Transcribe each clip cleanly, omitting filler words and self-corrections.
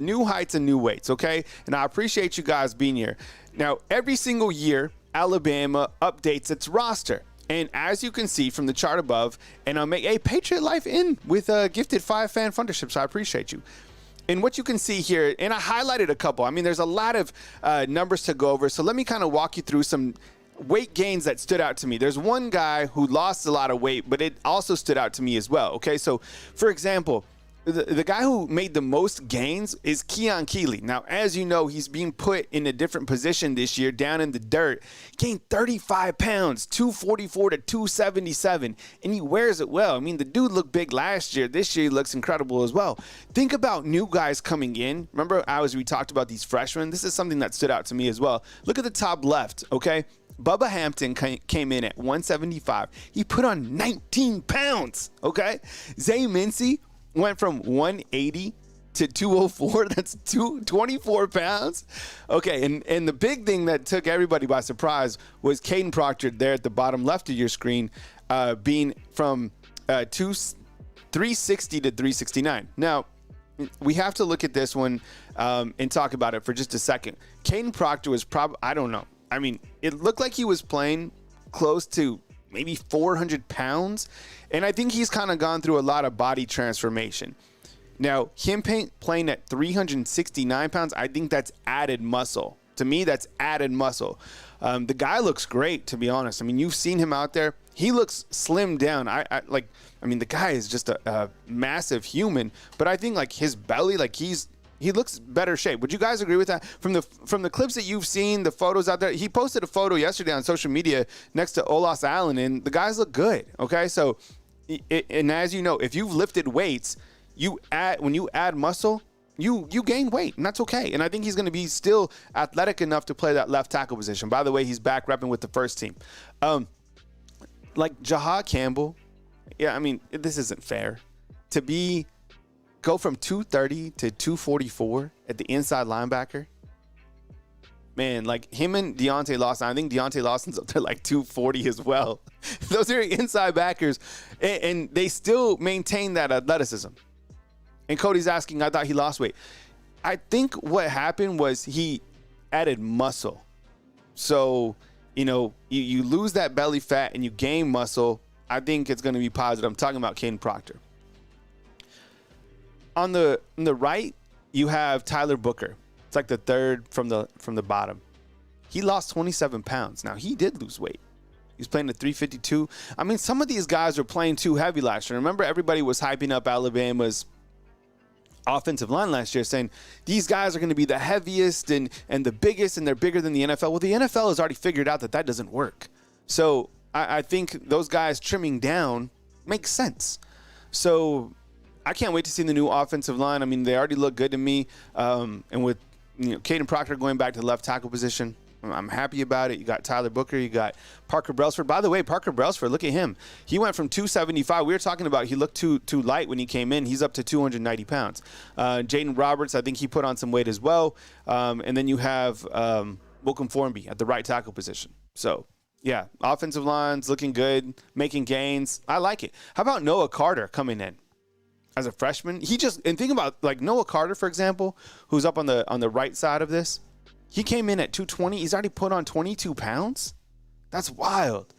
new heights and new weights, okay? And I appreciate you guys being here. Now, every single year, Alabama updates its roster. And as you can see from the chart above, and I'll make a Patriot Life in with a gifted 5-fan fundership, so I appreciate you. And what you can see here, and I highlighted a couple. I mean, there's a lot of numbers to go over, so let me kind of walk you through some weight gains that stood out to me. There's one guy who lost a lot of weight, but it also stood out to me as well, okay? So, for example, the guy who made the most gains is Keeley. Now, as you know, he's being put in a different position this year, down in the dirt. Gained 35 pounds, 244 to 277, and he wears it well. I mean, the dude looked big last year. This year, he looks incredible as well. Think about new guys coming in. Remember, we talked about these freshmen? This is something that stood out to me as well. Look at the top left, okay? Bubba Hampton came in at 175. He put on 19 pounds, okay? Zay Mincy went from 180 to 204. That's 24 pounds. Okay, and the big thing that took everybody by surprise was Kadyn Proctor there at the bottom left of your screen, being from 360 to 369. Now, we have to look at this one and talk about it for just a second. Kadyn Proctor was probably, I don't know. I mean, it looked like he was playing close to maybe 400 pounds. And I think he's kind of gone through a lot of body transformation. Now, him playing at 369 pounds, I think that's added muscle. To me, that's added muscle. The guy looks great, to be honest. I mean, you've seen him out there. He looks slimmed down. I mean, the guy is just a massive human. But I think, like, his belly, like, he looks better shape. Would you guys agree with that? From the clips that you've seen, the photos out there, he posted a photo yesterday on social media next to Olas Allen, and the guys look good, okay? So, and as you know, if you've lifted weights, when you add muscle, you gain weight, and that's okay. And I think he's going to be still athletic enough to play that left tackle position. By the way, he's back repping with the first team. Like Jahad Campbell, yeah, I mean, this isn't fair. To go from 230 to 244 at the inside linebacker. Man, like him and Deontay Lawson, I think Deontay Lawson's up there like 240 as well. Those are inside backers, and they still maintain that athleticism. And Cody's asking, I thought he lost weight. I think what happened was he added muscle. So, you lose that belly fat and you gain muscle. I think it's going to be positive. I'm talking about Kadyn Proctor. On the right, you have Tyler Booker. It's like the third from the bottom. He lost 27 pounds. Now, he did lose weight. He was playing at 352. I mean, some of these guys were playing too heavy last year. Remember, everybody was hyping up Alabama's offensive line last year, saying these guys are going to be the heaviest and the biggest, and they're bigger than the NFL. Well, the NFL has already figured out that doesn't work. So I think those guys trimming down makes sense. So I can't wait to see the new offensive line. I mean, they already look good to me. And with Kadyn Proctor going back to the left tackle position, I'm happy about it. You got Tyler Booker. You got Parker Brailsford. By the way, Parker Brailsford, look at him. He went from 275. We were talking about he looked too light when he came in. He's up to 290 pounds. Jaden Roberts, I think he put on some weight as well. And then you have Wilcom Formby at the right tackle position. So, yeah, offensive line's looking good, making gains. I like it. How about Noah Carter coming in as a freshman? And think about like Noah Carter, for example, who's up on the right side of this. He came in at 220. He's already put on 22 pounds. That's wild.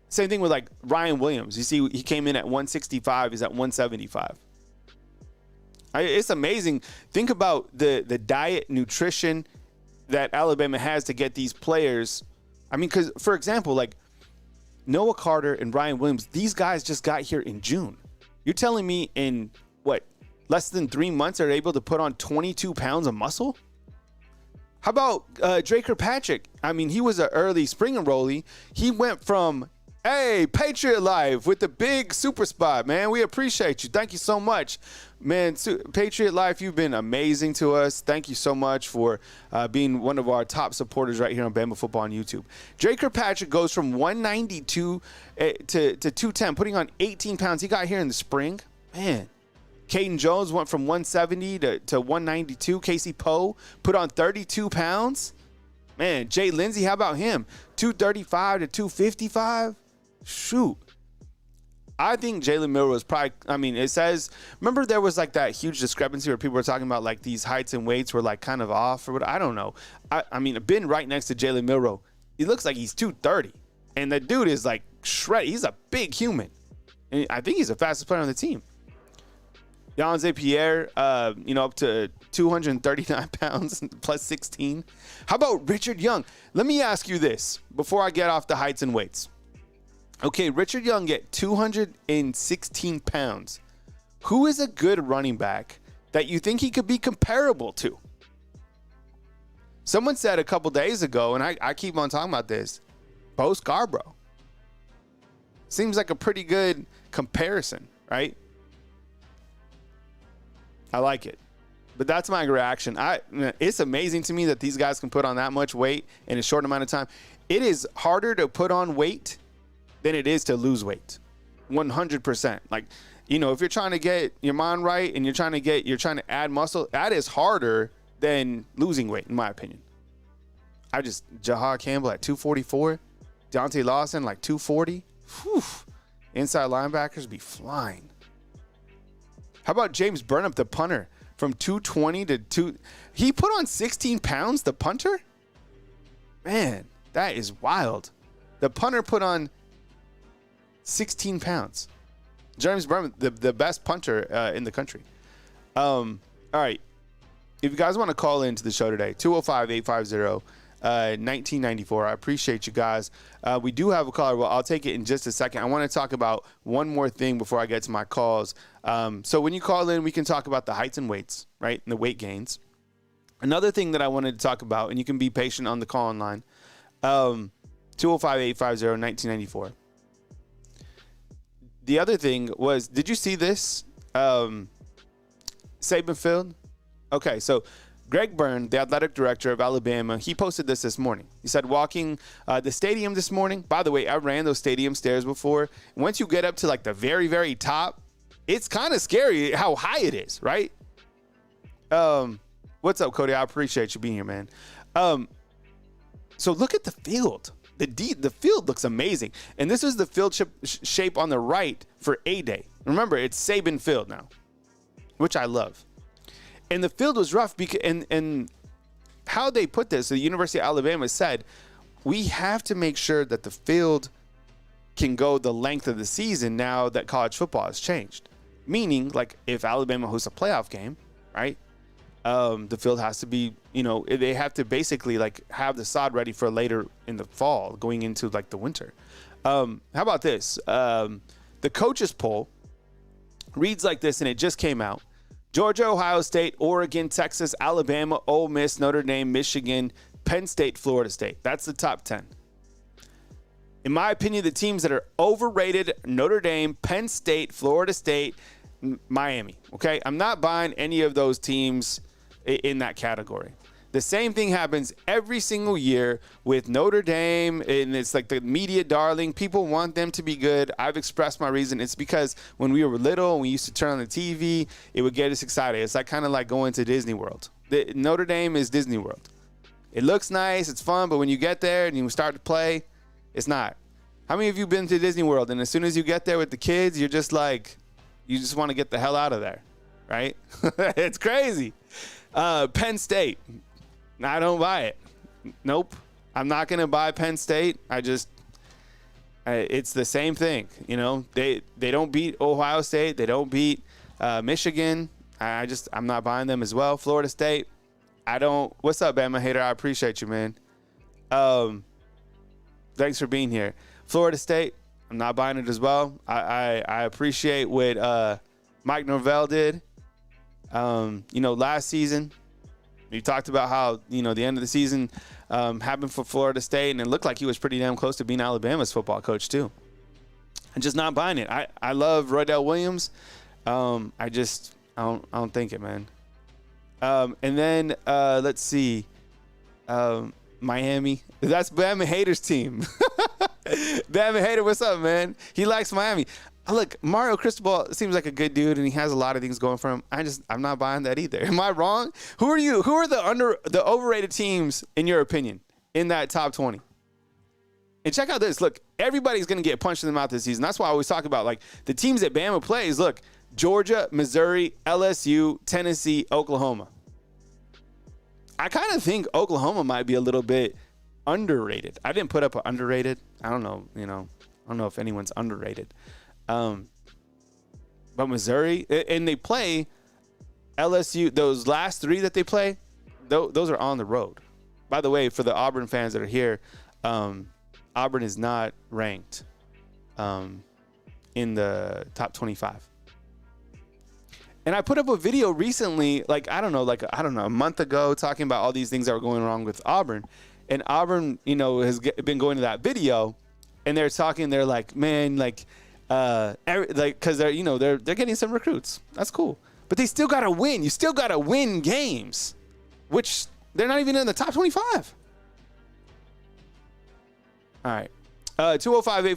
Same thing with like Ryan Williams. You see, he came in at 165. He's at 175. It's amazing. Think about the diet, nutrition that Alabama has to get these players. I mean, because, for example, like Noah Carter and Ryan Williams, these guys just got here in June. You're telling me in, less than 3 months they're able to put on 22 pounds of muscle? How about Drake Kirkpatrick? I mean, he was an early spring enrollee. He went from, hey, Patriot Life with the big super spot, man. We appreciate you. Thank you so much. Man, Patriot Life, you've been amazing to us. Thank you so much for being one of our top supporters right here on Bama Football on YouTube. Drake Kirkpatrick goes from 192 to 210, putting on 18 pounds. He got here in the spring. Man. Caden Jones went from 170 to 192. Casey Poe put on 32 pounds. Man, Jay Lindsey, how about him? 235 to 255? Shoot. I think Jalen Milroe is probably, I mean, it says, remember there was like that huge discrepancy where people were talking about like these heights and weights were like kind of off or what? I don't know. I mean, I've been right next to Jalen Milroe. He looks like he's 230. And the dude is like shredded. He's a big human. And I think he's the fastest player on the team. Yonze Pierre, up to 239 pounds plus 16. How about Richard Young? Let me ask you this before I get off the heights and weights. Okay, Richard Young at 216 pounds. Who is a good running back that you think he could be comparable to? Someone said a couple days ago, and I keep on talking about this, Bo Scarborough. Seems like a pretty good comparison, right? I like it. But that's my reaction. It's amazing to me that these guys can put on that much weight in a short amount of time. It is harder to put on weight than it is to lose weight. 100%. Like, if you're trying to get your mind right and you're trying to add muscle, that is harder than losing weight, in my opinion. Jahad Campbell at 244, Deontay Lawson like 240. Whew. Inside linebackers be flying. How about James Burnham, the punter, from 220 to 2? He put on 16 pounds, the punter? Man, that is wild. The punter put on 16 pounds. James Burnham, the best punter in the country. All right. If you guys want to call into the show today, 205-850-1994. I appreciate you guys. We do have a caller. Well, I'll take it in just a second. I want to talk about one more thing before I get to my calls. So when you call in, we can talk about the heights and weights, right, and the weight gains. Another thing that I wanted to talk about, and you can be patient on the call-in line, 205-850-1994. The other thing was, did you see this? Saban Field? Okay, so Greg Byrne, the athletic director of Alabama, he posted this morning. He said, walking the stadium this morning. By the way, I ran those stadium stairs before. Once you get up to like the very, very top, it's kind of scary how high it is, right? What's up, Cody? I appreciate you being here, man. So look at the field. The field looks amazing. And this is the field shape on the right for A-Day. Remember, it's Saban Field now, which I love. And the field was rough because, and how they put this, the University of Alabama said, we have to make sure that the field can go the length of the season now that college football has changed. Meaning, like, if Alabama hosts a playoff game, right, the field has to be, they have to basically, like, have the sod ready for later in the fall, going into, like, the winter. How about this? The coaches poll reads like this, and it just came out. Georgia, Ohio State, Oregon, Texas, Alabama, Ole Miss, Notre Dame, Michigan, Penn State, Florida State. That's the top 10. In my opinion, the teams that are overrated, Notre Dame, Penn State, Florida State, Miami. Okay? I'm not buying any of those teams in that category. The same thing happens every single year with Notre Dame, and it's like the media darling. People want them to be good. I've expressed my reason. It's because when we were little and we used to turn on the TV, it would get us excited. It's like kind of like going to Disney World. Notre Dame is Disney World. It looks nice, it's fun, but when you get there and you start to play, it's not. How many of you have been to Disney World, and as soon as you get there with the kids, you're just like, you just want to get the hell out of there, right? It's crazy. Penn State. I don't buy it. Nope. I'm not going to buy Penn State. It's the same thing. They don't beat Ohio State. They don't beat Michigan. I'm not buying them as well. Florida State. What's up, Bama hater? I appreciate you, man. Thanks for being here. Florida State. I'm not buying it as well. I appreciate what Mike Norvell did. Last season, we talked about how, the end of the season happened for Florida State, and it looked like he was pretty damn close to being Alabama's football coach, too. I'm just not buying it. I love Roydell Williams. I don't think it, man. And then let's see. Miami. That's Bama Hater's team. Bama Hater, what's up, man? He likes Miami. Look, Mario Cristobal seems like a good dude, and he has a lot of things going for him. I'm not buying that either. Am I wrong? Who are you? Who are the overrated teams in your opinion in that top 20? And check out this. Look, everybody's going to get punched in the mouth this season. That's why I always talk about, like, the teams that Bama plays. Look, Georgia, Missouri, LSU, Tennessee, Oklahoma. I kind of think Oklahoma might be a little bit underrated. I didn't put up an underrated. I don't know, I don't know if anyone's underrated. But Missouri, and they play LSU, those last three that they play, those are on the road. By the way, for the Auburn fans that are here, Auburn is not ranked in the top 25. And I put up a video recently, a month ago, talking about all these things that were going wrong with Auburn. And Auburn, has been going to that video, and they're talking. They're like, man, because they're getting some recruits. That's cool, but they still gotta win. You still gotta win games, which they're not even in the top 25. All right, 205